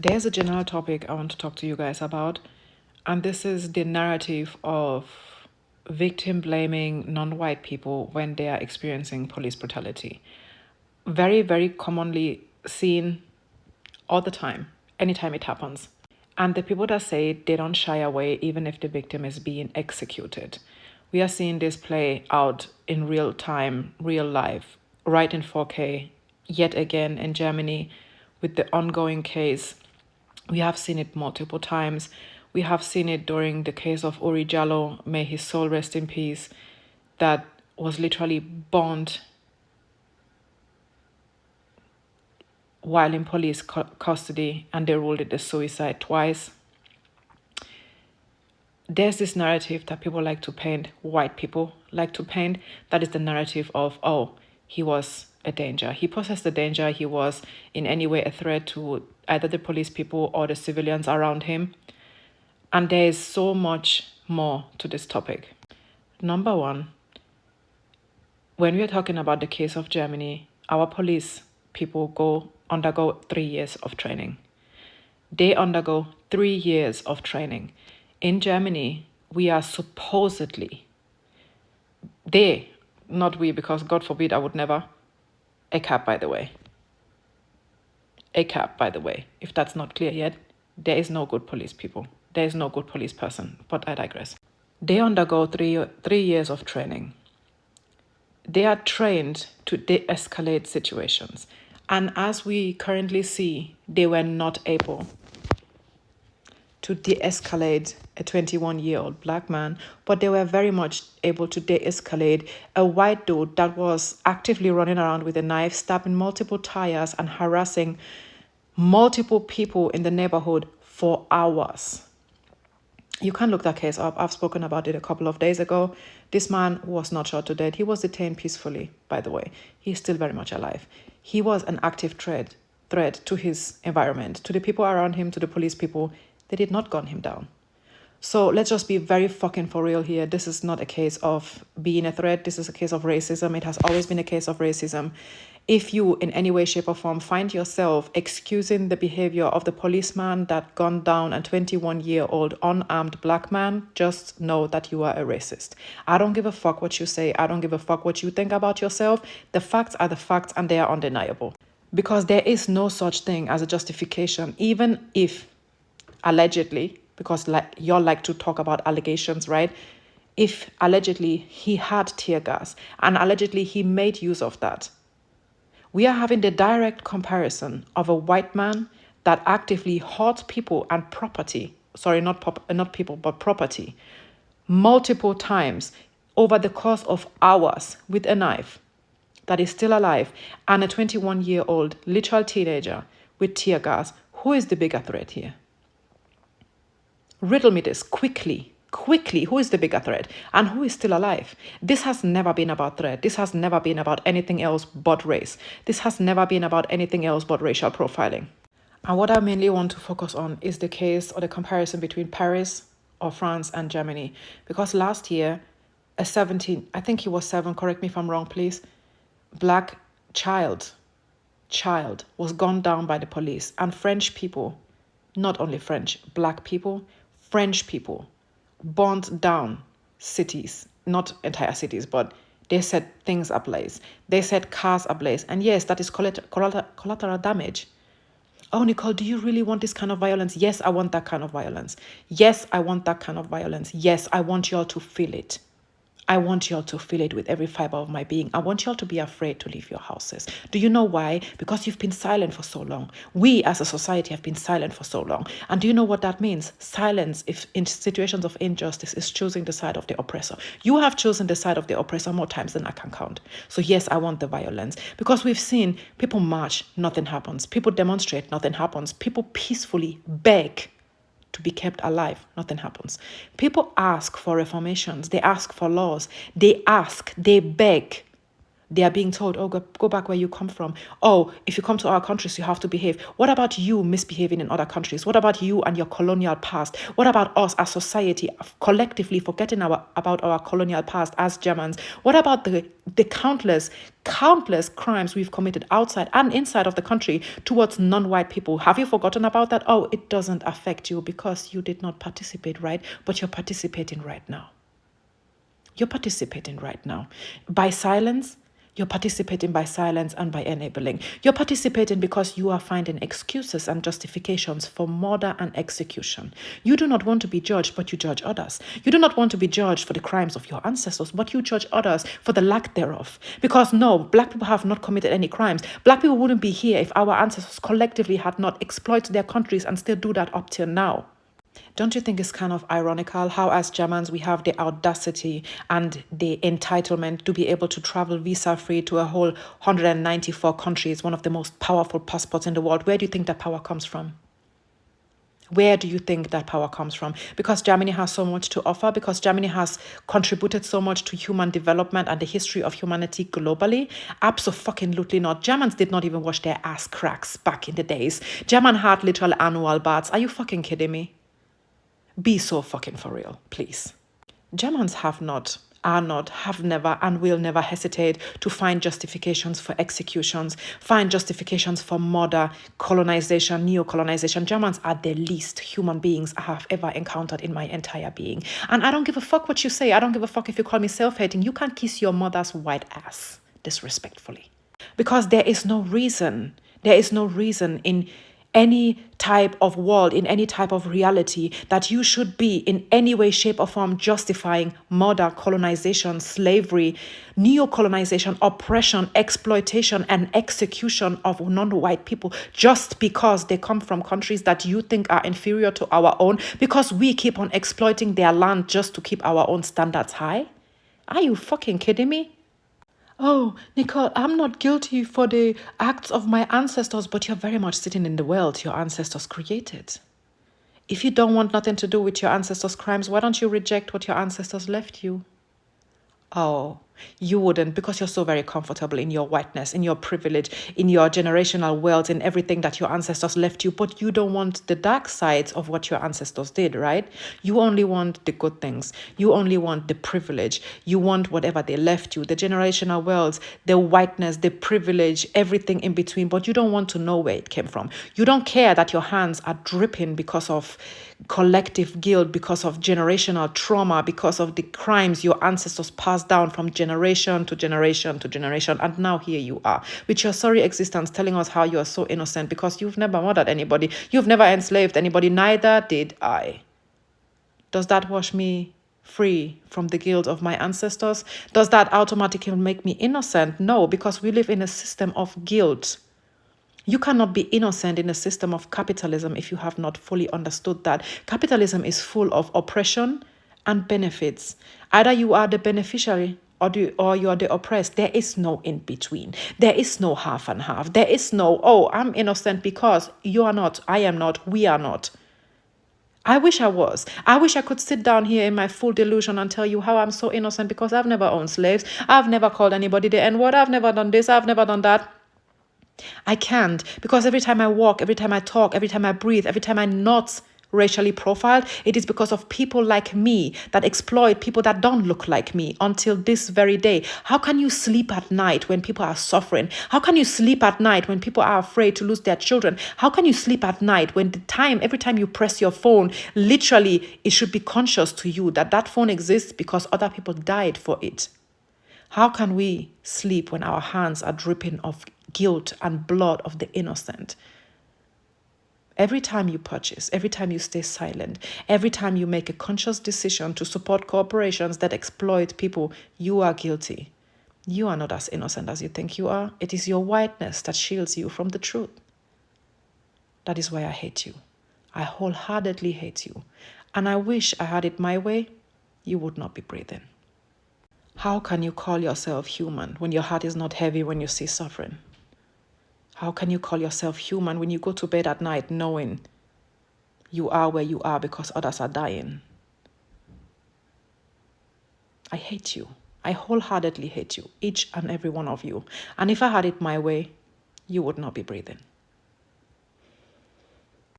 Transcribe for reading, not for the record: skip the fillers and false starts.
There's a general topic I want to talk to you guys about, and this is the narrative of victim blaming non white people when they are experiencing police brutality. Very, very commonly seen all the time, anytime it happens. And the people that say they don't shy away even if the victim is being executed. We are seeing this play out in real time, real life, right in 4K, yet again in Germany with the ongoing case. We have seen it multiple times. We have seen it during the case of Uri Jallo, may his soul rest in peace, that was literally burned while in police custody, and they ruled it a suicide twice. There's this narrative that people like to paint, white people like to paint, that is the narrative of, oh, he was a danger. He possessed a danger. He was in any way a threat to either the police people or the civilians around him. And there is so much more to this topic. Number one, when we are talking about the case of Germany, our police people undergo 3 years of training. They undergo 3 years of training. In Germany, we are supposedly, not we, because God forbid I would never, ACAP, by the way. ACAP, by the way, if that's not clear yet, there is no good police people. There is no good police person, but I digress. They undergo three years of training. They are trained to de-escalate situations. And as we currently see, they were not able to de-escalate a 21-year-old black man, but they were very much able to de-escalate a white dude that was actively running around with a knife, stabbing multiple tires and harassing multiple people in the neighborhood for hours. You can look that case up. I've spoken about it a couple of days ago. This man was not shot to death. He was detained peacefully, by the way. He's still very much alive. He was an active threat to his environment, to the people around him, to the police people. They did not gun him down. So let's just be very fucking for real here. This is not a case of being a threat. This is a case of racism. It has always been a case of racism. If you, in any way, shape, or form, find yourself excusing the behavior of the policeman that gunned down a 21-year-old unarmed black man, just know that you are a racist. I don't give a fuck what you say. I don't give a fuck what you think about yourself. The facts are the facts, and they are undeniable. Because there is no such thing as a justification, even if allegedly, because y'all like to talk about allegations, right? If allegedly he had tear gas and allegedly he made use of that, we are having the direct comparison of a white man that actively hurt people and property, not people, but property, multiple times over the course of hours with a knife, that is still alive, and a 21-year-old literal teenager with tear gas. Who is the bigger threat here? Riddle me this quickly, who is the bigger threat and who is still alive? This has never been about threat. This has never been about anything else but race. This has never been about anything else but racial profiling. And what I mainly want to focus on is the case or the comparison between Paris or France and Germany. Because last year, a 17, I think he was 7, correct me if I'm wrong, please, black child was gunned down by the police, and French people, not only French, black people, French people burned down cities, not entire cities, but they set things ablaze. They set cars ablaze. And yes, that is collateral damage. Oh, Nicole, do you really want this kind of violence? Yes, I want that kind of violence. Yes, I want that kind of violence. Yes, I want y'all to feel it. I want y'all to feel it with every fiber of my being. I want y'all to be afraid to leave your houses. Do you know why? Because you've been silent for so long. We as a society have been silent for so long. And do you know what that means? Silence, if in situations of injustice, is choosing the side of the oppressor. You have chosen the side of the oppressor more times than I can count. So yes, I want the violence. Because we've seen people march, nothing happens. People demonstrate, nothing happens. People peacefully beg to be kept alive, nothing happens. People ask for reformations, they ask for laws, they beg They are being told, oh, go back where you come from. Oh, if you come to our countries, you have to behave. What about you misbehaving in other countries? What about you and your colonial past? What about us as society collectively forgetting about our colonial past as Germans? What about the countless crimes we've committed outside and inside of the country towards non-white people? Have you forgotten about that? Oh, it doesn't affect you because you did not participate, right? But you're participating right now. You're participating right now. By silence, you're participating by silence and by enabling. You're participating because you are finding excuses and justifications for murder and execution. You do not want to be judged, but you judge others. You do not want to be judged for the crimes of your ancestors, but you judge others for the lack thereof. Because no, black people have not committed any crimes. Black people wouldn't be here if our ancestors collectively had not exploited their countries and still do that up till now. Don't you think it's kind of ironical how as Germans we have the audacity and the entitlement to be able to travel visa-free to a whole 194 countries, one of the most powerful passports in the world? Where do you think that power comes from? Where do you think that power comes from? Because Germany has so much to offer, because Germany has contributed so much to human development and the history of humanity globally? Absolutely not. Germans did not even wash their ass cracks back in the days. German had literal annual baths. Are you fucking kidding me? Be so fucking for real, please. Germans have not, are not, have never, and will never hesitate to find justifications for executions, find justifications for murder, colonization, neo-colonization. Germans are the least human beings I have ever encountered in my entire being. And I don't give a fuck what you say. I don't give a fuck if you call me self-hating. You can't kiss your mother's white ass disrespectfully. Because there is no reason in any type of world, in any type of reality, that you should be in any way, shape, or form justifying murder, colonization, slavery, neo-colonization, oppression, exploitation, and execution of non-white people just because they come from countries that you think are inferior to our own, because we keep on exploiting their land just to keep our own standards high? Are you fucking kidding me? Oh, Nicole, I'm not guilty for the acts of my ancestors, but you're very much sitting in the world your ancestors created. If you don't want nothing to do with your ancestors' crimes, why don't you reject what your ancestors left you? Oh, you wouldn't, because you're so very comfortable in your whiteness, in your privilege, in your generational wealth, in everything that your ancestors left you. But you don't want the dark sides of what your ancestors did, right? You only want the good things. You only want the privilege. You want whatever they left you, the generational wealth, the whiteness, the privilege, everything in between. But you don't want to know where it came from. You don't care that your hands are dripping because of collective guilt, because of generational trauma, because of the crimes your ancestors passed down from generation to generation to generation. And now here you are with your sorry existence telling us how you are so innocent because you've never murdered anybody. You've never enslaved anybody. Neither did I. Does that wash me free from the guilt of my ancestors? Does that automatically make me innocent? No, because we live in a system of guilt. You cannot be innocent in a system of capitalism if you have not fully understood that. Capitalism is full of oppression and benefits. Either you are the beneficiary or you are the oppressed. There is no in between. There is no half and half. There is no, oh, I'm innocent because you are not, I am not, we are not. I wish I was. I wish I could sit down here in my full delusion and tell you how I'm so innocent because I've never owned slaves. I've never called anybody the N-word. I've never done this. I've never done that. I can't, because every time I walk, every time I talk, every time I breathe, every time I'm not racially profiled, it is because of people like me that exploit people that don't look like me until this very day. How can you sleep at night when people are suffering? How can you sleep at night when people are afraid to lose their children? How can you sleep at night when every time you press your phone, literally it should be conscious to you that that phone exists because other people died for it? How can we sleep when our hands are dripping of guilt and blood of the innocent? Every time you purchase, every time you stay silent, every time you make a conscious decision to support corporations that exploit people, you are guilty. You are not as innocent as you think you are. It is your whiteness that shields you from the truth. That is why I hate you. I wholeheartedly hate you. And I wish I had it my way, you would not be breathing. How can you call yourself human when your heart is not heavy when you see suffering? How can you call yourself human when you go to bed at night knowing you are where you are because others are dying? I hate you. I wholeheartedly hate you, each and every one of you. And if I had it my way, you would not be breathing.